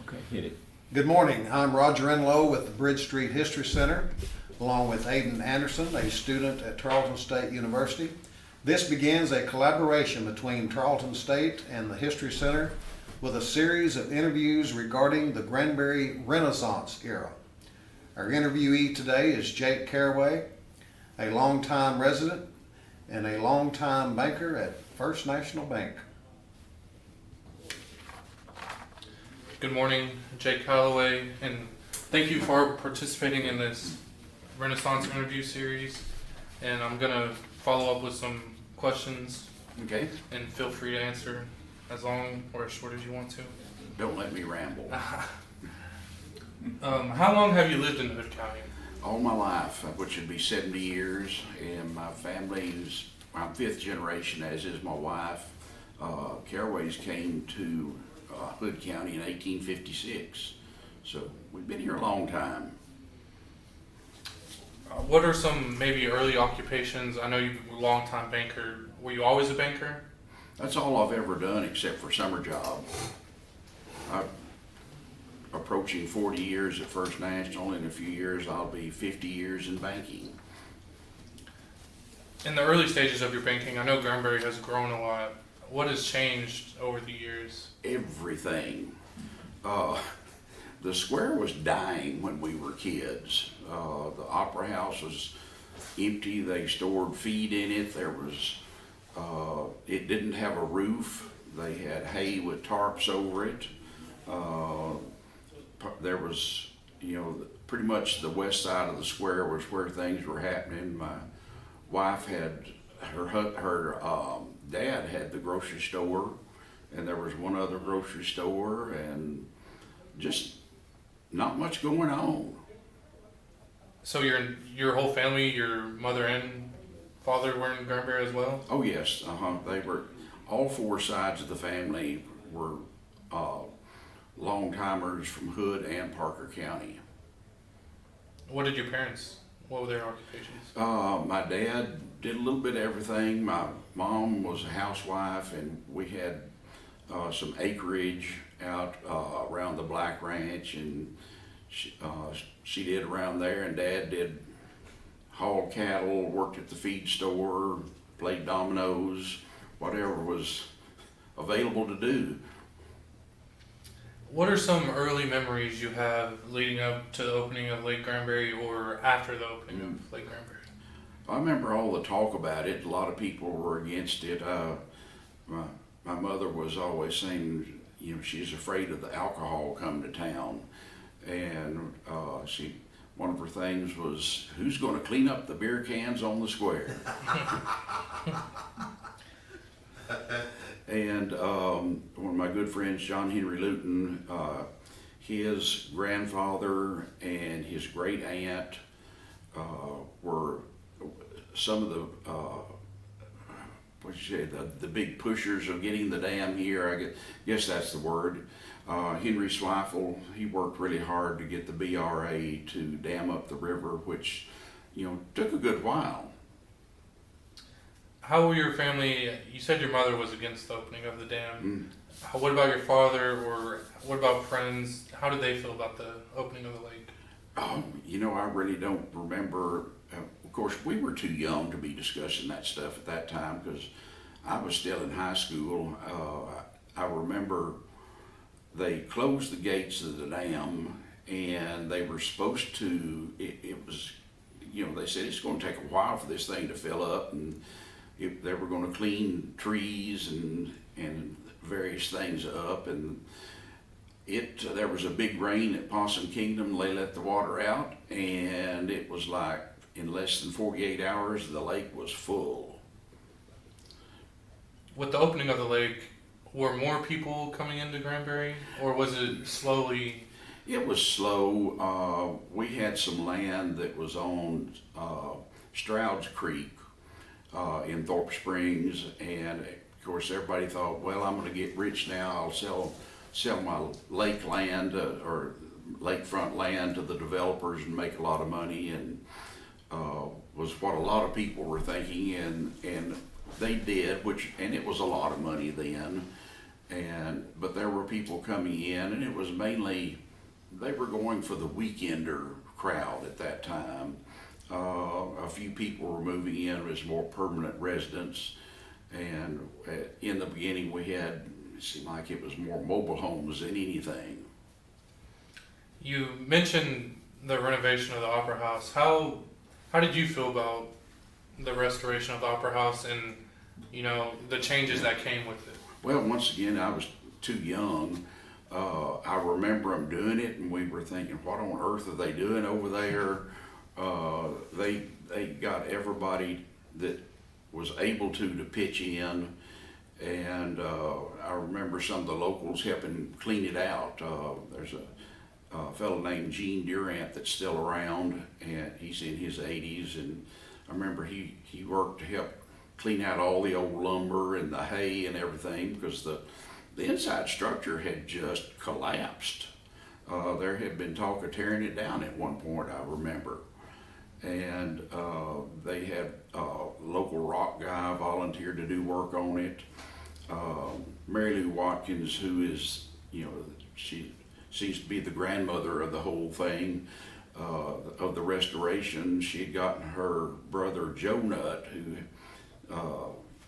Okay, hit it. Good morning. I'm Roger Enlow with the Bridge Street History Center, along with Aiden Anderson, a student at Tarleton State University. This begins a collaboration between Tarleton State and the History Center with a series of interviews regarding the Granbury Renaissance era. Our interviewee today is Jake Caraway, a longtime resident and a longtime banker at First National Bank. Good morning, Jake Caraway, and thank you for participating in this Renaissance interview series. And I'm gonna follow up with some questions. Okay. And feel free to answer as long or as short as you want to. Don't let me ramble. How long have you lived in Hood County? All my life, which would be 70 years, and my family I'm fifth generation, as is my wife. Caraways came to Hood County in 1856, so we've been here a long time. What are some maybe early occupations? I know you were a long-time banker. Were you always a banker? That's all I've ever done except for summer job. I'm approaching 40 years at First National. In a few years, I'll be 50 years in banking. In the early stages of your banking, I know Granbury has grown a lot. What has changed over the years? Everything. The square was dying when we were kids. The Opera House was empty. They stored feed in it. It didn't have a roof. They had hay with tarps over it. There was, pretty much the west side of the square was where things were happening. My wife had, her dad had the grocery store, and there was one other grocery store, and just not much going on. So your whole family, your mother and father were in Granbury as well? Oh yes, they were, all four sides of the family were long-timers from Hood and Parker County. What were their occupations? My dad did a little bit of everything. My mom was a housewife, and we had some acreage out around the Black Ranch, and she did around there, and Dad did haul cattle, worked at the feed store, played dominoes, whatever was available to do. What are some early memories you have leading up to the opening of Lake Granbury or after the opening of Lake Granbury? I remember all the talk about it. A lot of people were against it. My mother was always saying, she's afraid of the alcohol coming to town. And one of her things was, who's going to clean up the beer cans on the square? And one of my good friends, John Henry Luton, his grandfather and his great aunt were some of the big pushers of getting the dam here. I guess that's the word. Henry Swifel, he worked really hard to get the BRA to dam up the river, which took a good while. How were your family? You said your mother was against the opening of the dam. What about your father, or what about friends? How did they feel about the opening of the lake? I really don't remember. Of course, we were too young to be discussing that stuff at that time because I was still in high school. I remember they closed the gates of the dam, and they were supposed to, it was, they said it's going to take a while for this thing to fill up, and they were going to clean trees and various things up, and there was a big rain at Possum Kingdom. They let the water out, and it was like in less than 48 hours the lake was full. With the opening of the lake, were more people coming into Granbury, or was it slowly? It was slow. We had some land that was on Stroud's Creek in Thorpe Springs, and of course everybody thought, well, I'm going to get rich now. I'll sell my lake land or lakefront land to the developers and make a lot of money, and was what a lot of people were thinking, and they did, and it was a lot of money then. but there were people coming in, and it was mainly, they were going for the weekender crowd at that time. A few people were moving in as more permanent residents, and in the beginning we had, it seemed like it was more mobile homes than anything. You mentioned the renovation of the Opera House. How did you feel about the restoration of the Opera House and, you know, the changes that came with it? Well, once again, I was too young. I remember them doing it, and we were thinking, what on earth are they doing over there? They got everybody that was able to pitch in, and I remember some of the locals helping clean it out. There's a fellow named Gene Durant that's still around, and he's in his 80s, and I remember he worked to help clean out all the old lumber and the hay and everything, because the inside structure had just collapsed. There had been talk of tearing it down at one point, I remember. And they had a local rock guy volunteered to do work on it. Mary Lou Watkins, who is, you know, she seems to be the grandmother of the whole thing, of the restoration. She had gotten her brother Joe Nutt, who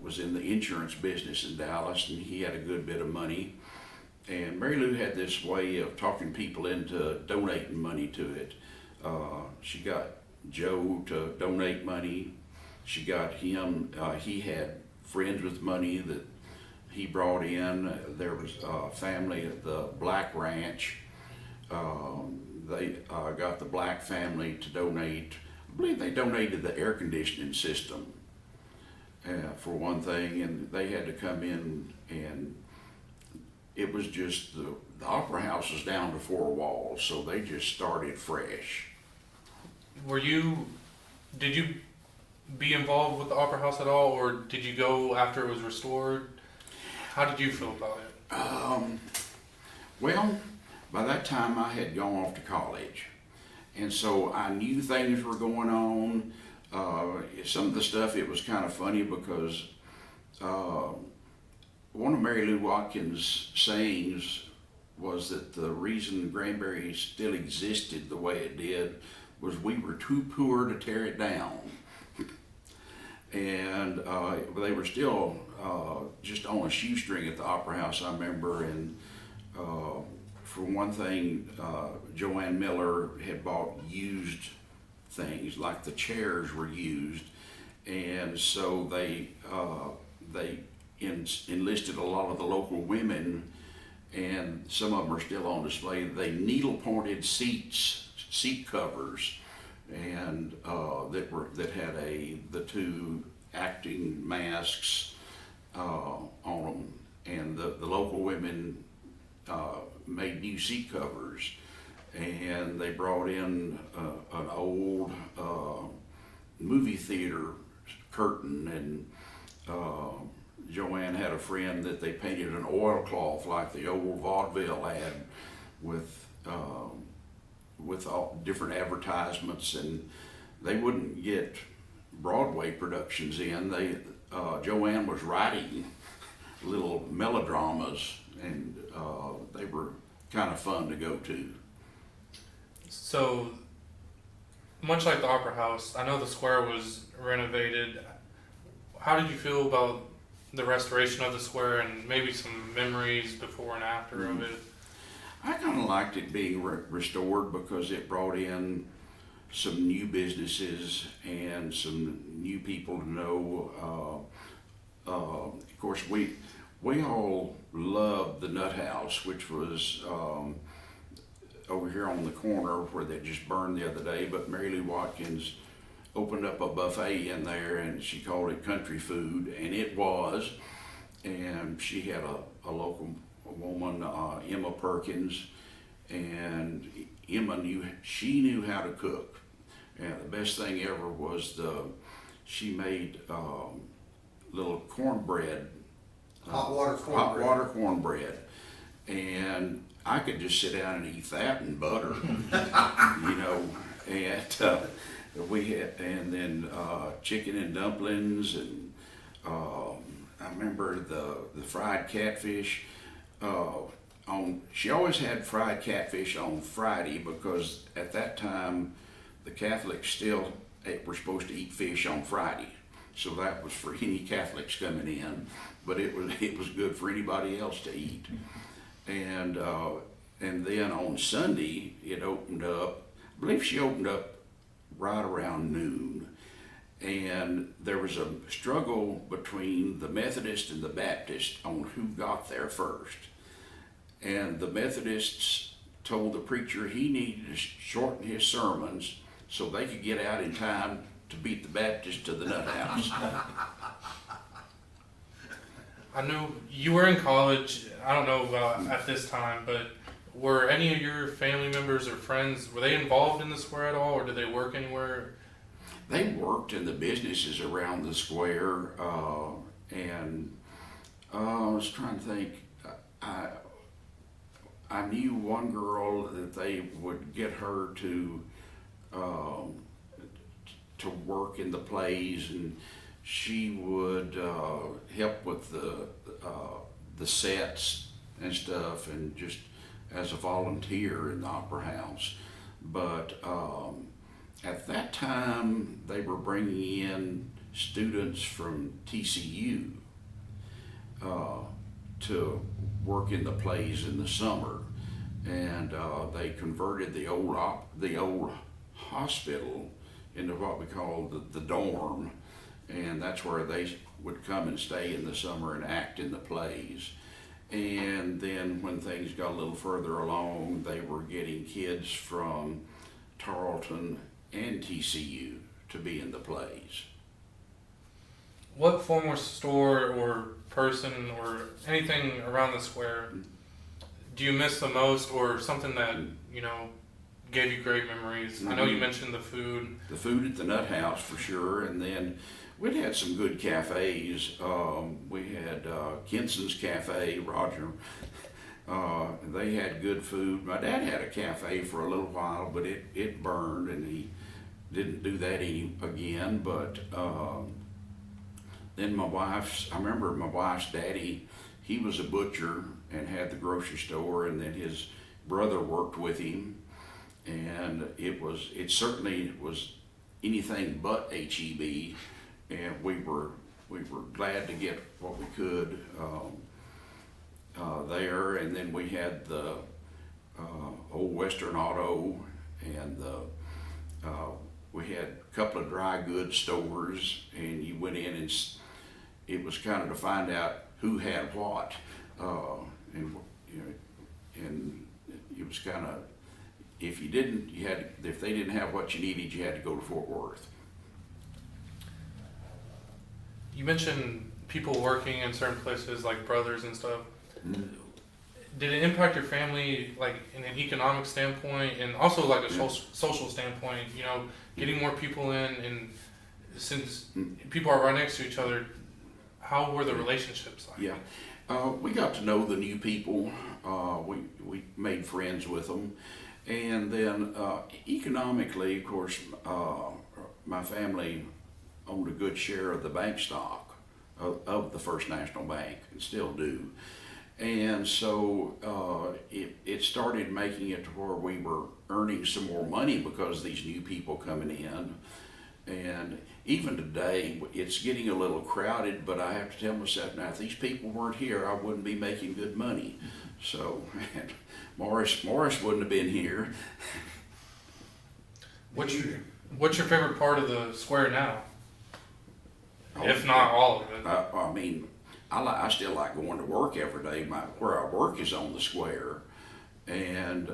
was in the insurance business in Dallas, and he had a good bit of money. And Mary Lou had this way of talking people into donating money to it. She got Joe to donate money. She got him, he had friends with money that he brought in. There was a family at the Black Ranch. They got the Black family to donate. I believe they donated the air conditioning system. For one thing, and they had to come in, and it was just the Opera House was down to 4 walls, so they just started fresh. Did you be involved with the Opera House at all, or did you go after it was restored? How did you feel about it? Well, by that time I had gone off to college, and so I knew things were going on. Some of the stuff, it was kind of funny because one of Mary Lou Watkins' sayings was that the reason Granbury still existed the way it did was we were too poor to tear it down. And they were still just on a shoestring at the Opera House, I remember. And for one thing, Joanne Miller had bought used things, like the chairs were used, and so they enlisted a lot of the local women, and some of them are still on display. They needle pointed seat covers, and that had the 2 acting masks on them, and the local women made new seat covers. And they brought in an old movie theater curtain, and Joanne had a friend that they painted an oilcloth like the old vaudeville ad with all different advertisements, and they wouldn't get Broadway productions in. Joanne was writing little melodramas, and they were kind of fun to go to. So, much like the Opera House, I know the square was renovated. How did you feel about the restoration of the square and maybe some memories before and after of it? I kind of liked it being restored because it brought in some new businesses and some new people to know. Of course, we all loved the Nut House, which was over here on the corner where they just burned the other day, but Mary Lou Watkins opened up a buffet in there, and she called it country food, and it was. And she had a local woman, Emma Perkins, and Emma knew how to cook. And the best thing ever was she made little cornbread, Hot water cornbread, and I could just sit down and eat that and butter, you know. And we had, and then chicken and dumplings, and I remember the fried catfish. she always had fried catfish on Friday because at that time the Catholics still were supposed to eat fish on Friday. So that was for any Catholics coming in, but it was good for anybody else to eat. And then on Sunday it opened up. I believe she opened up right around noon, and there was a struggle between the Methodist and the Baptist on who got there first. And the Methodists told the preacher he needed to shorten his sermons so they could get out in time to beat the Baptist to the nut house. I know you were in college. I don't know about at this time, but were any of your family members or friends, were they involved in the square at all, or did they work anywhere? They worked in the businesses around the square, and I was trying to think. I knew one girl that they would get her to work in the plays, and she would help with the sets and stuff, and just as a volunteer in the Opera House. But at that time, they were bringing in students from TCU to work in the plays in the summer, and they converted the old hospital into what we call the dorm, and that's where they would come and stay in the summer and act in the plays. And then when things got a little further along, they were getting kids from Tarleton and TCU to be in the plays. What former store or person or anything around the square do you miss the most, or something that, gave you great memories? Mm-hmm. I know you mentioned the food. The food at the Nut House for sure, and then we'd had some good cafes. We had Kinson's Cafe, Roger. They had good food. My dad had a cafe for a little while, but it burned, and he didn't do that again. But then I remember my wife's daddy, he was a butcher and had the grocery store, and then his brother worked with him, and it certainly was anything but HEB, and we were glad to get what we could there. And then we had the Old Western Auto, and we had a couple of dry goods stores, and you went in and it was kind of to find out who had what, and it was kind of, if they didn't have what you needed, you had to go to Fort Worth. You mentioned people working in certain places, like brothers and stuff. Mm-hmm. Did it impact your family, like in an economic standpoint, and also like a social standpoint? Getting more people in, and since people are right next to each other, how were the relationships like? Yeah, we got to know the new people. We made friends with them, and then economically, of course, my family owned a good share of the bank stock of the First National Bank, and still do. And so it started making it to where we were earning some more money because of these new people coming in. And even today, it's getting a little crowded, but I have to tell myself, now if these people weren't here, I wouldn't be making good money. So and Morris wouldn't have been here. What's your favorite part of the square now? If not all of it. I still like going to work every day. Where I work is on the square, and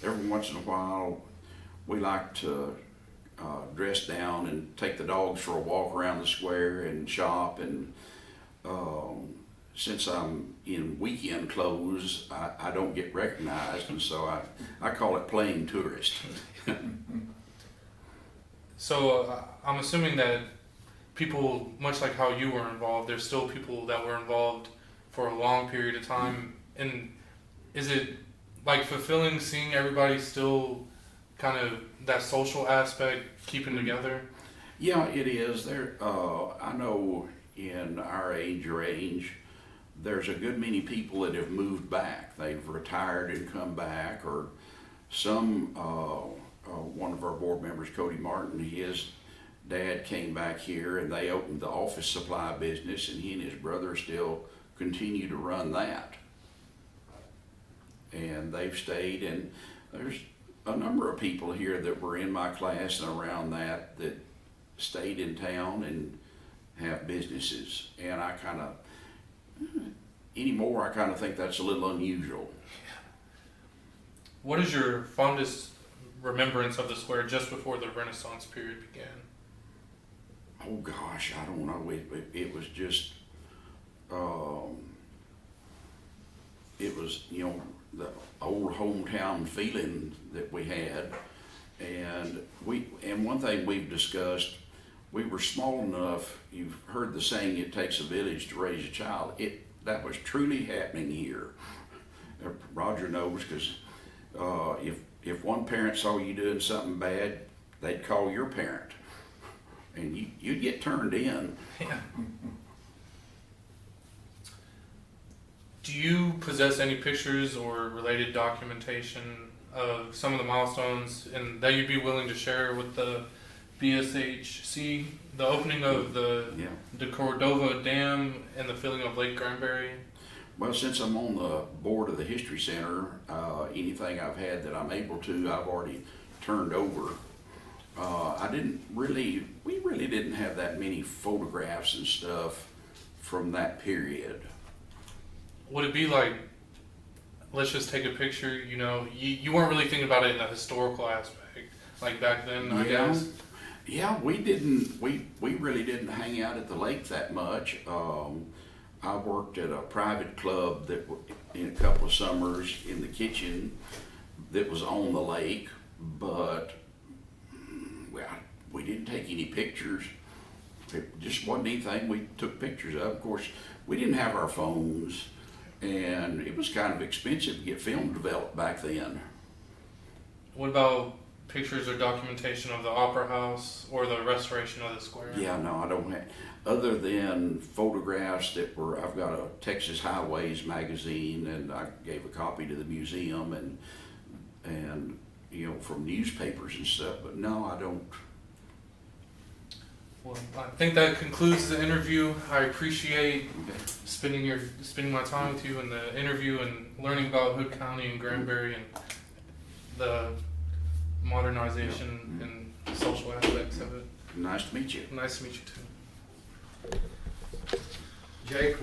every once in a while we like to dress down and take the dogs for a walk around the square and shop. And since I'm in weekend clothes, I don't get recognized, and so I call it playing tourist. So I'm assuming that people, much like how you were involved, there's still people that were involved for a long period of time. And is it like fulfilling seeing everybody still kind of that social aspect keeping together? Yeah, it is. I know in our age, there's a good many people that have moved back. They've retired and come back, or some, one of our board members, Cody Martin, his dad came back here and they opened the office supply business, and he and his brother still continue to run that. And they've stayed, and there's a number of people here that were in my class and around that stayed in town and have businesses. And I kind of, anymore, I kind of think that's a little unusual. What is your fondest remembrance of the square just before the Renaissance period began? Oh gosh, I don't know. It was just, it was, you know, the old hometown feeling that we had. And one thing we've discussed, we were small enough, you've heard the saying, it takes a village to raise a child. That was truly happening here. Roger knows, because if one parent saw you doing something bad, they'd call your parent, and you'd get turned in. Yeah. Do you possess any pictures or related documentation of some of the milestones and that you'd be willing to share with the BSHC? The opening of the De Cordova Dam and the filling of Lake Granbury? Well, since I'm on the board of the History Center, anything I've had that I'm able to, I've already turned over. We really didn't have that many photographs and stuff from that period. Would it be like, let's just take a picture, you know, you weren't really thinking about it in a historical aspect, like back then, I guess? Yeah, we really didn't hang out at the lake that much. I worked at a private club in a couple of summers in the kitchen that was on the lake, but well, we didn't take any pictures. It just wasn't anything we took pictures of. Of course, we didn't have our phones, and it was kind of expensive to get film developed back then. What about pictures or documentation of the Opera House or the restoration of the square? Yeah, no, I don't have, other than photographs I've got a Texas Highways magazine, and I gave a copy to the museum, and you know, from newspapers and stuff, but no, I don't. Well, I think that concludes the interview. I appreciate spending my time with you in the interview and learning about Hood County and Granbury and the modernization and social aspects of it. Nice to meet you. Nice to meet you too. Jake,